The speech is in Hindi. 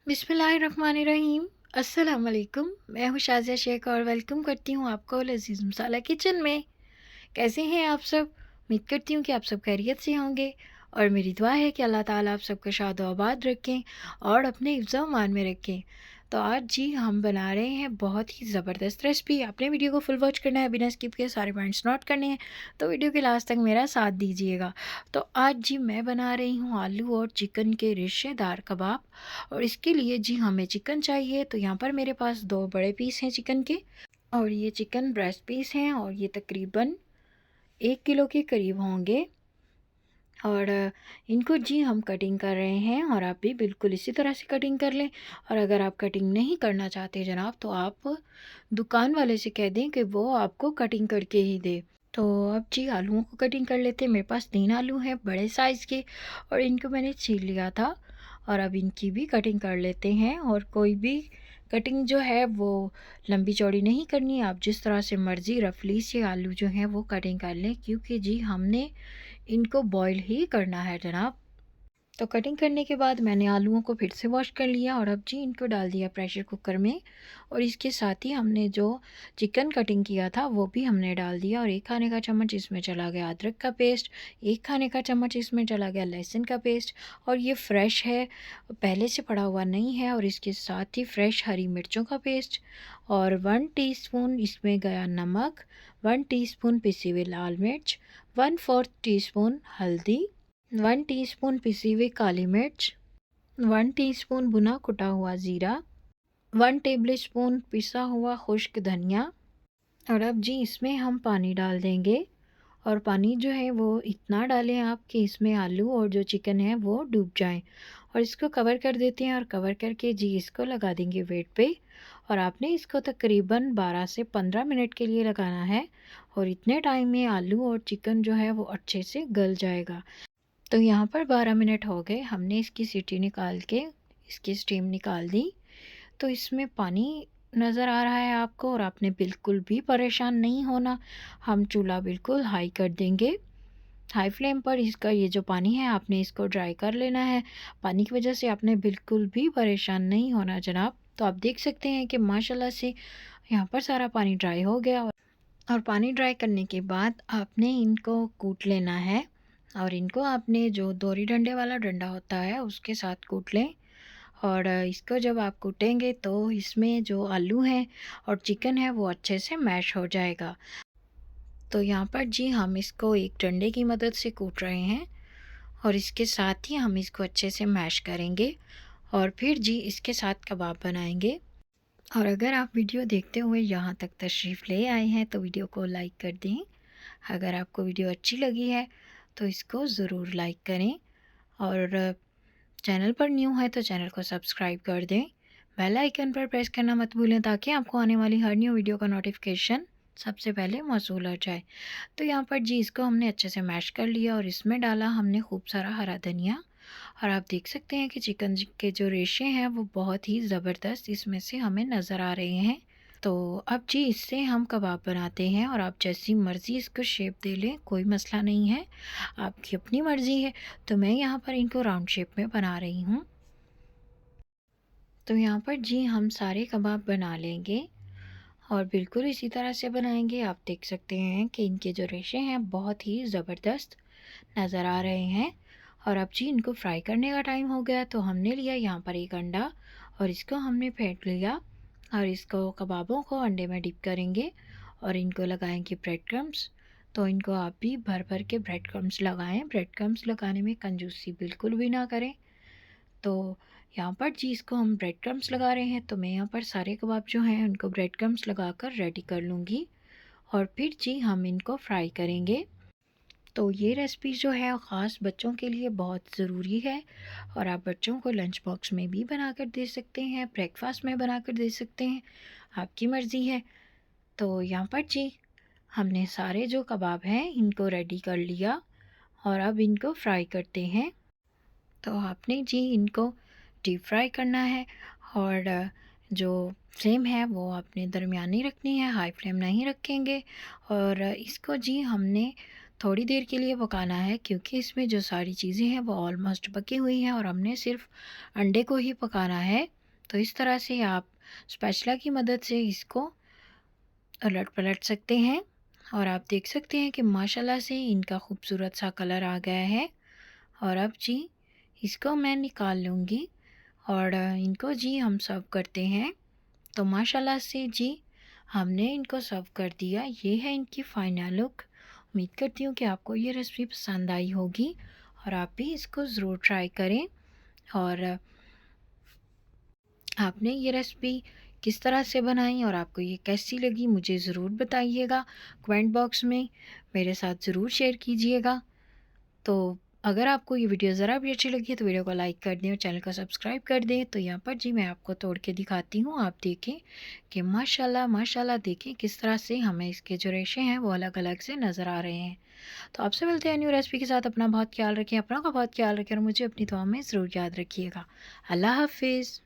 बिस्मिल्लाहिर्रहमानिर्रहीम। अस्सलाम वालेकुम। मैं हूँ शाज़िया शेख और वेलकम करती हूँ आपको लज़ीज़ मसाला किचन में। कैसे हैं आप सब? उम्मीद करती हूँ कि आप सब खैरियत से होंगे और मेरी दुआ है कि अल्लाह ताला आप सबको शाद आबाद रखें और अपने हिफ्ज़ मान में रखें। तो आज जी हम बना रहे हैं बहुत ही ज़बरदस्त रेसिपी। आपने वीडियो को फुल वॉच करना है, बिना स्किप किए सारे पॉइंट्स नोट करने हैं, तो वीडियो के लास्ट तक मेरा साथ दीजिएगा। तो आज जी मैं बना रही हूँ आलू और चिकन के रेशेदार कबाब। और इसके लिए जी हमें चिकन चाहिए। तो यहाँ पर मेरे पास 2 बड़े पीस हैं चिकन के और ये चिकन ब्रेस्ट पीस हैं और ये तकरीबन 1 किलो के करीब होंगे। और इनको जी हम कटिंग कर रहे हैं और आप भी बिल्कुल इसी तरह से कटिंग कर लें। और अगर आप कटिंग नहीं करना चाहते जनाब, तो आप दुकान वाले से कह दें कि वो आपको कटिंग करके ही दे। तो अब जी आलूओं को कटिंग कर लेते हैं। मेरे पास 3 आलू हैं बड़े साइज़ के और इनको मैंने छील लिया था और अब इनकी भी कटिंग कर लेते हैं। और कोई भी कटिंग जो है वो लंबी चौड़ी नहीं करनी, आप जिस तरह से मर्ज़ी रफली से आलू जो हैं वो कटिंग कर लें, क्योंकि जी हमने इनको बॉईल ही करना है जनाब। तो कटिंग करने के बाद मैंने आलूओं को फिर से वॉश कर लिया और अब जी इनको डाल दिया प्रेशर कुकर में। और इसके साथ ही हमने जो चिकन कटिंग किया था वो भी हमने डाल दिया। और 1 खाने का चम्मच इसमें चला गया अदरक का पेस्ट, 1 खाने का चम्मच इसमें चला गया लहसुन का पेस्ट और ये फ्रेश है, पहले से पड़ा हुआ नहीं है। और इसके साथ ही फ्रेश हरी मिर्चों का पेस्ट और 1 टीस्पून इसमें गया नमक, 1 टीस्पून पिसी हुई लाल मिर्च, 1/4 टीस्पून हल्दी, 1 टीस्पून पिसी हुई काली मिर्च, 1 टीस्पून भुना कुटा हुआ ज़ीरा, 1 टेबलस्पून पिसा हुआ खुश्क धनिया। और अब जी इसमें हम पानी डाल देंगे और पानी जो है वो इतना डालें आप कि इसमें आलू और जो चिकन है वो डूब जाएं। और इसको कवर कर देते हैं और कवर करके जी इसको लगा देंगे वेट पे। और आपने इसको तकरीबन 12 से 15 मिनट के लिए लगाना है और इतने टाइम में आलू और चिकन जो है वो अच्छे से गल जाएगा। तो यहाँ पर 12 मिनट हो गए, हमने इसकी सीटी निकाल के इसकी स्टीम निकाल दी। तो इसमें पानी नज़र आ रहा है आपको और आपने बिल्कुल भी परेशान नहीं होना। हम चूल्हा बिल्कुल हाई कर देंगे, हाई फ्लेम पर इसका ये जो पानी है आपने इसको ड्राई कर लेना है। पानी की वजह से आपने बिल्कुल भी परेशान नहीं होना जनाब। तो आप देख सकते हैं कि माशाल्लाह से यहाँ पर सारा पानी ड्राई हो गया। और पानी ड्राई करने के बाद आपने इनको कूट लेना है और इनको आपने जो दोरी डंडे वाला डंडा होता है उसके साथ कूट लें। और इसको जब आप कूटेंगे तो इसमें जो आलू हैं और चिकन है वो अच्छे से मैश हो जाएगा। तो यहाँ पर जी हम इसको एक डंडे की मदद से कूट रहे हैं और इसके साथ ही हम इसको अच्छे से मैश करेंगे और फिर जी इसके साथ कबाब बनाएंगे। और अगर आप वीडियो देखते हुए यहाँ तक तशरीफ़ ले आए हैं तो वीडियो को लाइक कर दें। अगर आपको वीडियो अच्छी लगी है तो इसको ज़रूर लाइक करें और चैनल पर न्यू है तो चैनल को सब्सक्राइब कर दें। बेल आइकन पर प्रेस करना मत भूलें ताकि आपको आने वाली हर न्यू वीडियो का नोटिफिकेशन सबसे पहले मौसूल हो जाए। तो यहाँ पर जी इसको हमने अच्छे से मैश कर लिया और इसमें डाला हमने खूब सारा हरा धनिया। और आप देख सकते हैं कि चिकन के जो रेशे हैं वो बहुत ही ज़बरदस्त इसमें से हमें नज़र आ रहे हैं। तो अब जी इससे हम कबाब बनाते हैं और आप जैसी मर्ज़ी इसको शेप दे लें, कोई मसला नहीं है, आपकी अपनी मर्ज़ी है। तो मैं यहाँ पर इनको राउंड शेप में बना रही हूँ। तो यहाँ पर जी हम सारे कबाब बना लेंगे और बिल्कुल इसी तरह से बनाएंगे। आप देख सकते हैं कि इनके जो रेशे हैं बहुत ही ज़बरदस्त नज़र आ रहे हैं। और अब जी इनको फ्राई करने का टाइम हो गया तो हमने लिया यहाँ पर एक अंडा और इसको हमने फेंट लिया और इसको कबाबों को अंडे में डिप करेंगे और इनको लगाएंगे ब्रेड क्रम्स। तो इनको आप भी भर भर के ब्रेड क्रम्स लगाएं। ब्रेड क्रम्स लगाने में कंजूसी बिल्कुल भी ना करें। तो यहाँ पर जी इसको हम ब्रेड क्रम्स लगा रहे हैं। तो मैं यहाँ पर सारे कबाब जो हैं उनको ब्रेड क्रम्स लगाकर रेडी कर लूँगी और फिर जी हम इनको फ्राई करेंगे। तो ये रेसिपी जो है ख़ास बच्चों के लिए बहुत ज़रूरी है और आप बच्चों को लंच बॉक्स में भी बनाकर दे सकते हैं, ब्रेकफास्ट में बनाकर दे सकते हैं, आपकी मर्ज़ी है। तो यहाँ पर जी हमने सारे जो कबाब हैं इनको रेडी कर लिया और अब इनको फ्राई करते हैं। तो आपने जी इनको डीप फ्राई करना है और जो फ्लेम है वो आपने दरमियानी रखनी है, हाई फ्लेम नहीं रखेंगे। और इसको जी हमने थोड़ी देर के लिए पकाना है क्योंकि इसमें जो सारी चीज़ें हैं वो ऑलमोस्ट पकी हुई हैं और हमने सिर्फ अंडे को ही पकाना है। तो इस तरह से आप स्पैचुला की मदद से इसको उलट-पलट सकते हैं और आप देख सकते हैं कि माशाल्लाह से इनका खूबसूरत सा कलर आ गया है। और अब जी इसको मैं निकाल लूँगी और इनको जी हम सर्व करते हैं। तो माशाल्लाह से जी हमने इनको सर्व कर दिया। ये है इनकी फाइनल लुक। उम्मीद करती हूँ कि आपको ये रेसिपी पसंद आई होगी और आप भी इसको ज़रूर ट्राई करें। और आपने ये रेसिपी किस तरह से बनाई और आपको ये कैसी लगी मुझे ज़रूर बताइएगा। कमेंट बॉक्स में मेरे साथ ज़रूर शेयर कीजिएगा। तो अगर आपको ये वीडियो ज़रा भी अच्छी लगी है तो वीडियो को लाइक कर दें और चैनल को सब्सक्राइब कर दें। तो यहाँ पर जी मैं आपको तोड़ के दिखाती हूँ। आप देखें कि माशाल्लाह माशाल्लाह देखें किस तरह से हमें इसके जो रेशे हैं वो अलग-अलग से नज़र आ रहे हैं। तो आपसे मिलते हैं न्यू रेसिपी के साथ। अपना बहुत ख्याल रखें, अपनों का बहुत ख्याल रखें और मुझे अपनी दुआ में ज़रूर याद रखिएगा। अल्लाह हाफ़िज़।